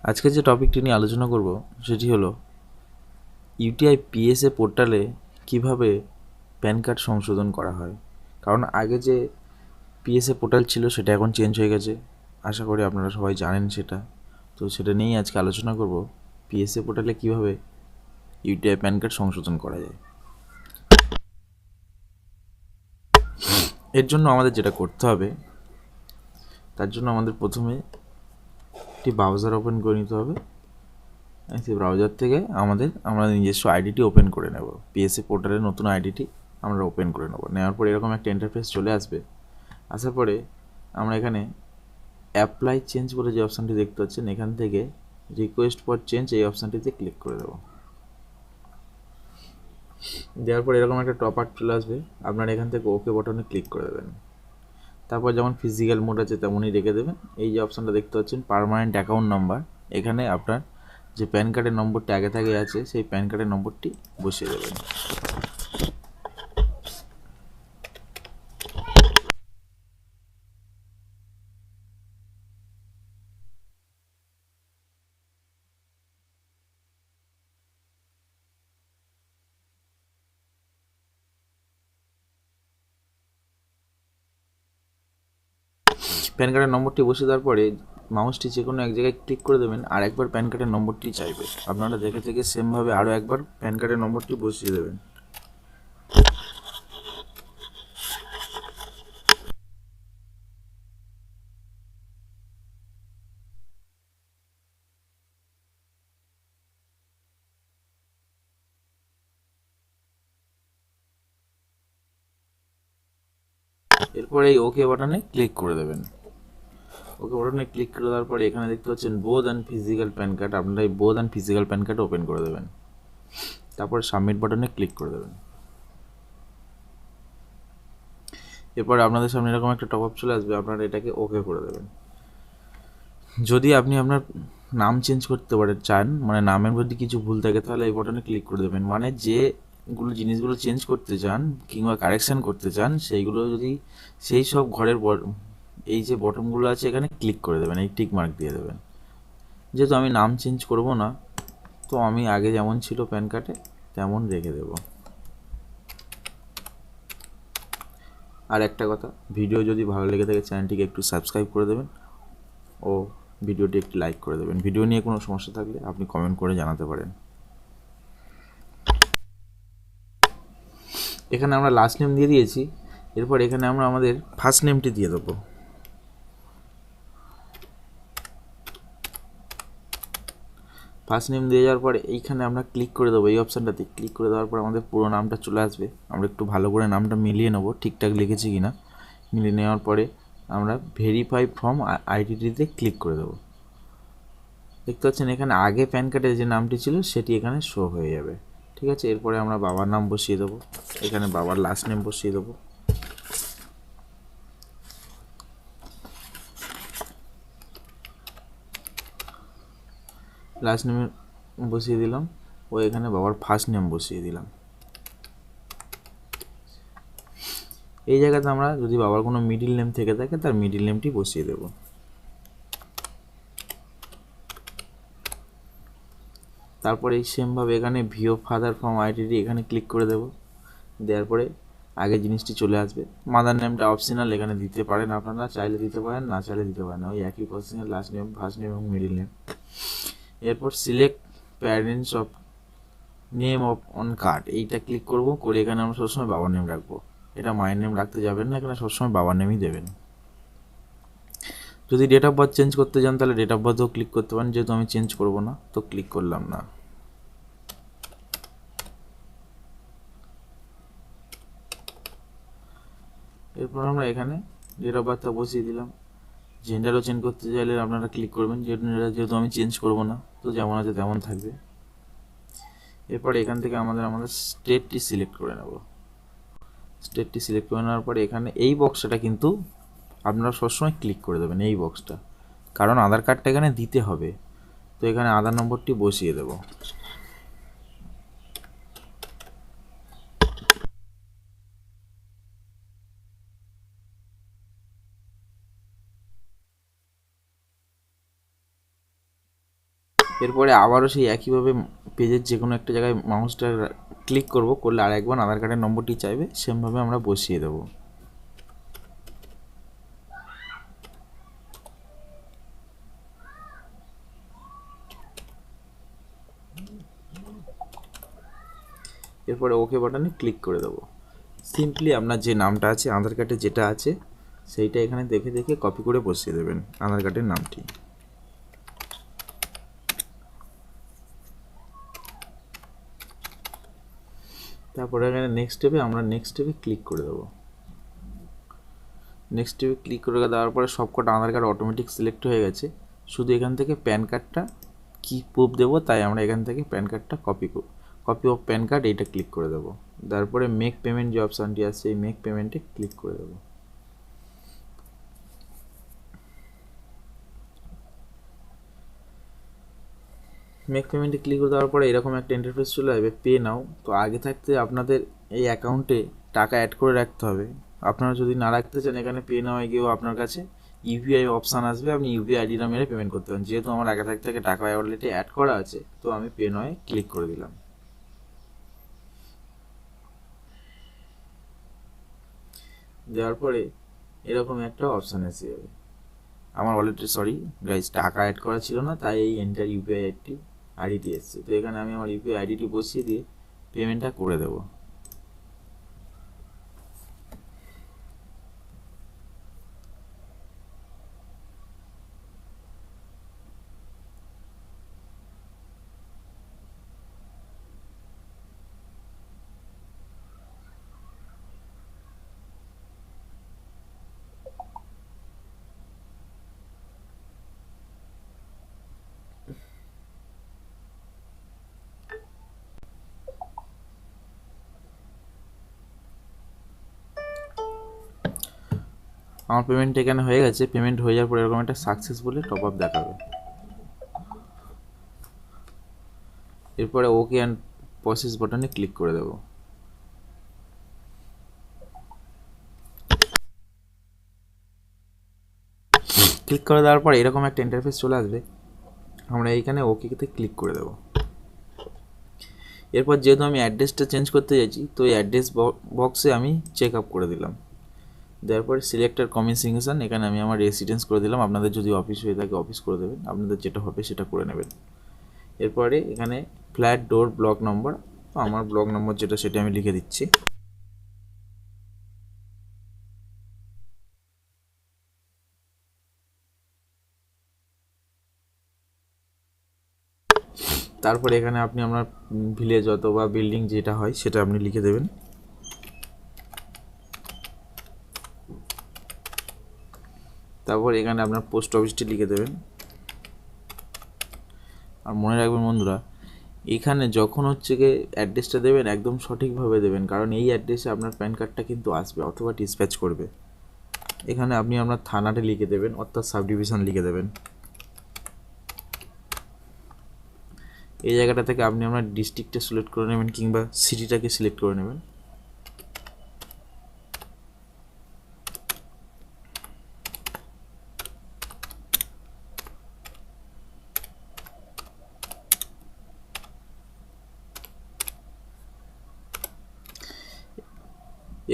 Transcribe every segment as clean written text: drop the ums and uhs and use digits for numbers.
আজকে যে টপিকটি নিয়ে আলোচনা করব সেটি হলো ইউটিআই পিএসএ পোর্টালে কিভাবে প্যান কার্ড সংশোধন করা হয়। কারণ আগে যে পিএসএ পোর্টাল ছিল সেটা এখন চেঞ্জ হয়ে গেছে, আশা করি আপনারা সবাই জানেন সেটা। তো সেটা নিয়েই আজকে আলোচনা করব, পিএসএ পোর্টালে কিভাবে ইউটিআই প্যান কার্ড সংশোধন করা যায়। এর জন্য আমাদের যেটা করতে হবে, তার জন্য আমাদের প্রথমে একটি ব্রাউজার ওপেন করে নিতে হবে। সেই ব্রাউজার থেকে আমরা নিজস্ব আইডিটি ওপেন করে নেব। পিএসএ পোর্টালের নতুন আইডিটি আমরা ওপেন করে নেব। নেওয়ার পরে এরকম একটা ইন্টারফেস চলে আসবে। আসার পরে আমরা এখানে অ্যাপ্লাই চেঞ্জ বলে যে অপশানটি দেখতে পাচ্ছেন, এখান থেকে রিকোয়েস্ট ফর চেঞ্জ এই অপশানটিতে ক্লিক করে দেবো। দেওয়ার পর এরকম একটা টপ আপ চলে আসবে, আপনারা এখান থেকে ওকে বাটনে ক্লিক করে দেবেন। তারপর যেমন ফিজিক্যাল মোড আছে তেমনই রেখে দেবেন। এই যে অপশানটা দেখতে পাচ্ছেন পার্মানেন্ট অ্যাকাউন্ট নাম্বার, এখানে আপনার যে প্যান কার্ডের নম্বরটি আগে থেকে আছে সেই প্যান কার্ডের নম্বরটি বসিয়ে দেবেন। প্যান কার্ডের নম্বরটি বসিয়ে দেওয়ার পরে মাউসটি যে কোনো এক জায়গায় ক্লিক করে দেবেন, আর একবার প্যান কার্ডের নম্বরটি চাইবে। আপনারা দেখে থেকে সেমভাবে আরও একবার প্যান কার্ডের নম্বরটি বসিয়ে দেবেন। এরপর এই ওকে বাটনে ক্লিক করে দেবেন। ওকে বাটনে ক্লিক করে দেওয়ার পরে এখানে দেখতে পাচ্ছেন both and physical pan card, আপনারা এই both and physical pan card open করে দেবেন। তারপরে সাবমিট বাটনে ক্লিক করে দেবেন। এরপর আপনাদের সামনে এরকম একটা টপ আপ চলে আসবে, আপনারা এটাকে ওকে করে দেবেন। যদি আপনি আপনার নাম চেঞ্জ করতে চান, মানে নামের মধ্যে কিছু ভুল থাকে, তাহলে এই বাটনে ক্লিক করে দেবেন। মানে যেগুলো জিনিসগুলো চেঞ্জ করতে চান কিংবা কারেকশান করতে চান, সেইগুলো যদি সেই সব ঘরের এই যে বটনগুলো আছে এখানে ক্লিক করে দেবেন, এই টিক মার্ক দিয়ে দেবেন। যেহেতু আমি নাম চেঞ্জ করব না, তো আমি আগে যেমন ছিল প্যান কার্ডে তেমন রেখে দেব। আর একটা কথা, ভিডিও যদি ভালো লেগে থাকে চ্যানেলটিকে একটু সাবস্ক্রাইব করে দেবেন ও ভিডিওটি একটু লাইক করে দেবেন। ভিডিও নিয়ে কোনো সমস্যা থাকলে আপনি কমেন্ট করে জানাতে পারেন। এখানে আমরা লাস্ট নেম দিয়ে দিয়েছি। এরপর এখানে আমরা আমাদের ফার্স্ট নেমটি দিয়ে দেবো। ফার্স্ট নেম দিয়ে যাওয়ার পরে এইখানে আমরা ক্লিক করে দেবো, এই অপশানটাতে ক্লিক করে দেওয়ার পর আমাদের পুরো নামটা চলে আসবে। আমরা একটু ভালো করে নামটা মিলিয়ে নেবো ঠিকঠাক লিখেছি কি না। মিলিয়ে নেওয়ার পরে আমরা ভেরিফাই ফ্রম আইডিটিতে ক্লিক করে দেবো। দেখতে পাচ্ছেন এখানে আগে প্যান কার্ডে যে নামটি ছিল সেটি এখানে শো হয়ে যাবে। ঠিক আছে, এরপরে আমরা বাবার নাম বসিয়ে দেবো। এখানে বাবার লাস্ট নেম বসিয়ে দেবো। লাস্ট নেম বসিয়ে দিলাম ও এখানে বাবার ফার্স্ট নেম বসিয়ে দিলাম। এই জায়গাতে আমরা যদি বাবার কোনো মিডিল নেম থেকে থাকে তার মিডিল নেমটি বসিয়ে দেব। তারপরে এই সেমভাবে এখানে ভিও ফাদার ফ্রম আইডিটি এখানে ক্লিক করে দেব। দেওয়ার পরে আগে জিনিসটি চলে আসবে। মাদার নেমটা অপশনাল, এখানে দিতে পারেন, আপনারা চাইলে দিতে পারেন, না চাইলে দিতে পারেন, ওই একই প্রসেসে লাস্ট নেম ফার্স্ট নেম এবং মিডিল নেম। এরপর select parents of name of on card এইটা ক্লিক করব, করে এখানে আমরা সবসময় বাবার নেম রাখবো। এটা মায়ের নেম রাখতে যাবেন না, এখানে সবসময় বাবার নেমই দেবেন। যদি ডেট অফ বার্থ চেঞ্জ করতে চান তাহলে ডেট অফ বার্থও ক্লিক করতে পারেন, যেহেতু আমি চেঞ্জ করব না তো ক্লিক করলাম না। এরপর আমরা এখানে ডেট অফ বার্থটা বসিয়ে দিলাম। জেন্ডারও চেঞ্জ করতে চাইলে আপনারা ক্লিক করবেন, যেহেতু আমি চেঞ্জ করব না তো যেমন আছে তেমন থাকবে। এরপর এখান থেকে আমাদের স্টেটটি সিলেক্ট করে নেব। স্টেটটি সিলেক্ট করে নেওয়ার পরে এখানে এই বক্সটা কিন্তু আপনারা সবসময় ক্লিক করে দেবেন, এই বক্সটা, কারণ আধার কার্ডটা এখানে দিতে হবে। তো এখানে আধার নম্বরটি বসিয়ে দেব। এরপরে আবারও সেই একইভাবে পেজের যে কোনো একটা জায়গায় মাউসটা ক্লিক করব, করলে আর একবার আধার কার্ডের নম্বরটি চাইবে, সেমভাবে আমরা বসিয়ে দেবো। এরপরে ওকে বাটনে ক্লিক করে দেবো। সিম্পলি আপনার যে নামটা আছে আধার কার্ডে যেটা আছে সেইটা এখানে দেখে দেখে কপি করে বসিয়ে দেবেন আধার কার্ডের নামটি। তারপরে এখানে নেক্সট স্টেপে আমরা নেক্সট স্টেপে ক্লিক করে দেবো। নেক্সট স্টেপে ক্লিক করে দেওয়ার পরে সবকটা আধার কার্ড অটোমেটিক সিলেক্ট হয়ে গেছে। শুধু এখান থেকে প্যান কার্ডটা কি প্রুফ দেবো, তাই আমরা এখান থেকে প্যান কার্ডটা কপি অফ প্যান কার্ড এইটা ক্লিক করে দেবো। তারপরে মেক পেমেন্ট যে অপশানটি আছে এই মেক পেমেন্টে ক্লিক করে দেবো। মেক পেমেন্টে ক্লিক করে দেওয়ার পরে এরকম একটা ইন্টারফেস চলে আসবে, পে নাও। তো আগে থাকতে আপনাদের এই অ্যাকাউন্টে টাকা অ্যাড করে রাখতে হবে। আপনারা যদি না রাখতে চান, এখানে পে নাও গিয়েও আপনার কাছে ইউপিআই অপশান আসবে, আপনি ইউপিআই আইডিটা মেরে পেমেন্ট করতে পারেন। যেহেতু আমার আগে থাকতে টাকা অলরেডি অ্যাড করা আছে, তো আমি পে নয় ক্লিক করে দিলাম। দেওয়ার পরে এরকম একটা অপশান এসে যাবে। আমার অলরেডি গাইজ টাকা অ্যাড করা ছিল না, তাই এই এন্টার ইউপিআই আইডিটি এসছে। তো এখানে আমি আমার ইউপিআই আইডিটি বসিয়ে দিয়ে পেমেন্টটা করে দেবো। আমার পেমেন্ট এখানে হয়ে গেছে। পেমেন্ট হয়ে যাওয়ার পর এরকম একটা সাকসেস বলে টপ আপ দেখাবে। এরপরে ওকে অ্যান্ড প্রসেস বাটনে ক্লিক করে দেবো। ক্লিক করে দেওয়ার পর এরকম একটা ইন্টারফেস চলে আসবে। আমরা এইখানে ওকেতে ক্লিক করে দেবো। এরপর যেহেতু আমি অ্যাড্রেসটা চেঞ্জ করতে চাইছি, তো এই অ্যাড্রেস বক্সে আমি চেক আপ করে দিলাম। দেওয়ার পরে সিলেক্টার কমিউনিকেশন, এখানে আমি আমার রেসিডেন্স করে দিলাম। আপনাদের যদি অফিস হয়ে থাকে অফিস করে দেবেন, আপনাদের যেটা হবে সেটা করে নেবেন। এরপরে এখানে ফ্ল্যাট ডোর ব্লক নম্বর, তো আমার ব্লক নম্বর যেটা সেটা আমি লিখে দিচ্ছি। তারপরে এখানে আপনি আপনার ভিলেজ অথবা বিল্ডিং যেটা হয় সেটা আপনি লিখে দেবেন। তারপর এখানে আপনার পোস্ট অফিসটি লিখে দেবেন। আর মনে রাখবেন বন্ধুরা, এখানে যখন হচ্ছে গিয়ে অ্যাড্রেসটা দেবেন একদম সঠিকভাবে দেবেন, কারণ এই অ্যাড্রেসে আপনার প্যান কার্ডটা কিন্তু আসবে অথবা ডিসপ্যাচ করবে। এখানে আপনি আপনার থানাটা লিখে দেবেন, অর্থাৎ সাব ডিভিশন লিখে দেবেন। এই জায়গাটা থেকে আপনি আপনার ডিস্ট্রিক্টটা সিলেক্ট করে নেবেন কিংবা সিটিটাকে সিলেক্ট করে নেবেন।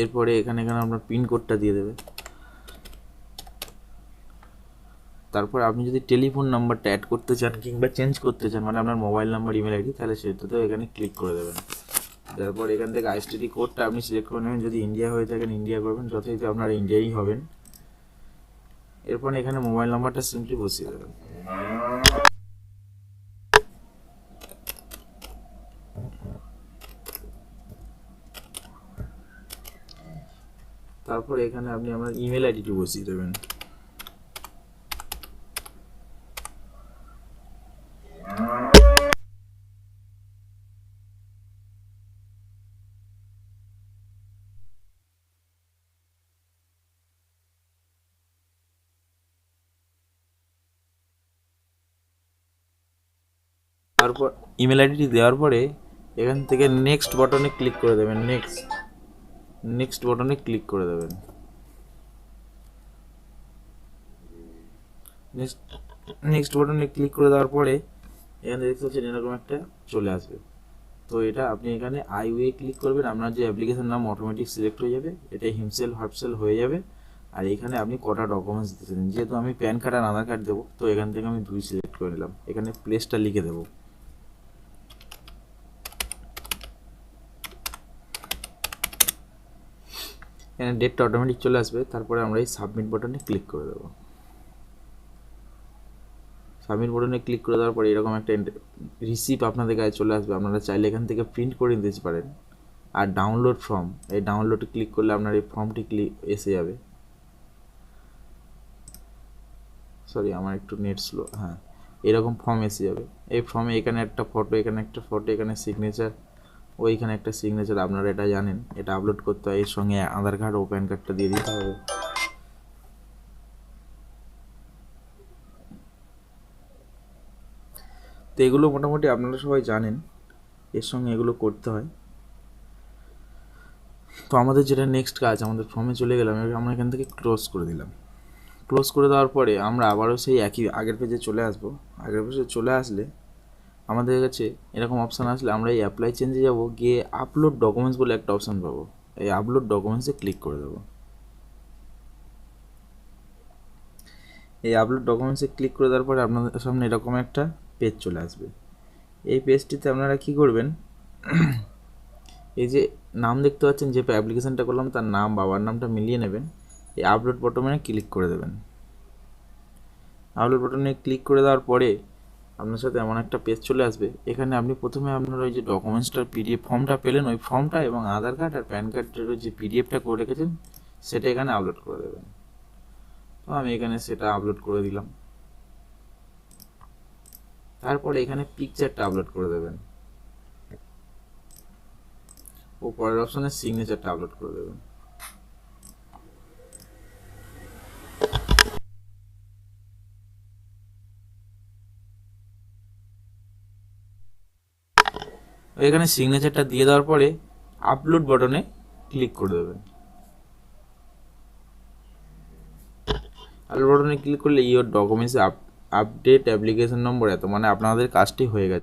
এরপরে এখানে আপনার পিনকোডটা দিয়ে দেবে। তারপর আপনি যদি টেলিফোন নাম্বারটা অ্যাড করতে চান কিংবা চেঞ্জ করতে চান, মানে আপনার মোবাইল নাম্বার ইমেল আইডি, তাহলে সেটাতেও এখানে ক্লিক করে দেবেন। তারপর এখান থেকে আইএসটিডি কোডটা আপনি সিলেক্ট করে নেবেন। যদি ইন্ডিয়া হয়ে থাকেন ইন্ডিয়া করবেন, যথারীতি আপনারা ইন্ডিয়াই হবেন। এরপর এখানে মোবাইল নাম্বারটা সিম্পলি বসিয়ে দেবেন। তারপর এখানে আপনি আপনার ইমেল আইডিটি বসিয়ে দেবেন। তারপর ইমেল আইডিটি দেওয়ার পরে এখান থেকে নেক্সট বাটনে ক্লিক করে দেবেন। নেক্সট বাটনে ক্লিক করে দেবেন। নেক্সট বাটনে ক্লিক করে দেওয়ার পরে এখানে দেখতে পাচ্ছেন এরকম একটা চলে আসবে। তো এটা আপনি এখানে আই ওয়ে ক্লিক করবেন, আপনার যে অ্যাপ্লিকেশন নাম অটোমেটিক সিলেক্ট হয়ে যাবে, এটা হিমসেল হার্পসেল হয়ে যাবে। আর এখানে আপনি কটা ডকুমেন্টস দিতেছেন, যেহেতু আমি প্যান কার্ড আর আধার কার্ড দেবো, তো এখান থেকে আমি 2 সিলেক্ট করে নিলাম, এখানে প্লেসটা লিখে দেবো। এখানে ডেটটা অটোমেটিক চলে আসবে, তারপরে আমরা এই সাবমিট বাটনে ক্লিক করে দেবো। সাবমিট বাটনে ক্লিক করে দেওয়ার পরে এরকম একটা রিসিপ্ট আপনাদের কাছে চলে আসবে, আপনারা চাইলে এখান থেকে প্রিন্ট করে নিতে পারেন। আর ডাউনলোড ফর্ম, এই ডাউনলোডে ক্লিক করলে আপনার এই ফর্মটি এসে যাবে। সরি, আমার একটু নেট স্লো। হ্যাঁ, এরকম ফর্ম এসে যাবে। এই ফর্মে এখানে একটা ফটো, এখানে একটা ফটো, এখানে সিগনেচার, ওইখানে একটা সিগনেচার, আপনারা এটা জানেন, এটা আপলোড করতে হয়, এর সঙ্গে আধার কার্ড ও প্যান কার্ডটা দিয়ে দিতে হবে। তো এগুলো মোটামুটি আপনারা সবাই জানেন, এর সঙ্গে এগুলো করতে হয়। তো আমাদের যেটা নেক্সট কাজ, আমাদের ফর্মে চলে গেলাম, আমরা এখান থেকে ক্লোজ করে দিলাম। ক্লোজ করে দেওয়ার পরে আমরা আবারও সেই একই আগের পেজে চলে আসবো। আগের পেজে চলে আসলে আমাদের কাছে এরকম অপশান আসলে আমরা এই অ্যাপ্লাই চেঞ্জে যাব, গিয়ে আপলোড ডকুমেন্টস বলে একটা অপশান পাবো, এই আপলোড ডকুমেন্টসে ক্লিক করে দেবো। এই আপলোড ডকুমেন্টসে ক্লিক করে দেওয়ার পরে আপনাদের সামনে এরকম একটা পেজ চলে আসবে। এই পেজটিতে আপনারা কি করবেন, এই যে নাম দেখতে পাচ্ছেন, যে অ্যাপ্লিকেশানটা করলাম তার নাম, বাবার নামটা মিলিয়ে নেবেন, এই আপলোড বটনে ক্লিক করে দেবেন। আপলোড বটনে ক্লিক করে দেওয়ার পরে আপনার সাথে এমন একটা পেজ চলে আসবে। এখানে আপনি প্রথমে আপনার ওই যে ডকুমেন্টসটার পিডিএফ ফর্মটা পেলেন, ওই ফর্মটা এবং আধার কার্ড আর প্যান কার্ডের যে পিডিএফটা করে রেখেছেন সেটা এখানে আপলোড করে দেবেন। তো আমি এখানে সেটা আপলোড করে দিলাম। তারপরে এখানে পিকচারটা আপলোড করে দেবেন, ও পরের অপশনে সিগনেচারটা আপলোড করে দেবেন। এখানে সিগনেচারটা দিয়ে দেওয়ার পরে আপলোড বাটনে ক্লিক করে দেবেন। আপলোড বাটনে ক্লিক করলে ইওর ডকুমেন্টস আপডেট অ্যাপ্লিকেশন নম্বর এত, মানে আপনাদের কাজটি হয়ে গেছে।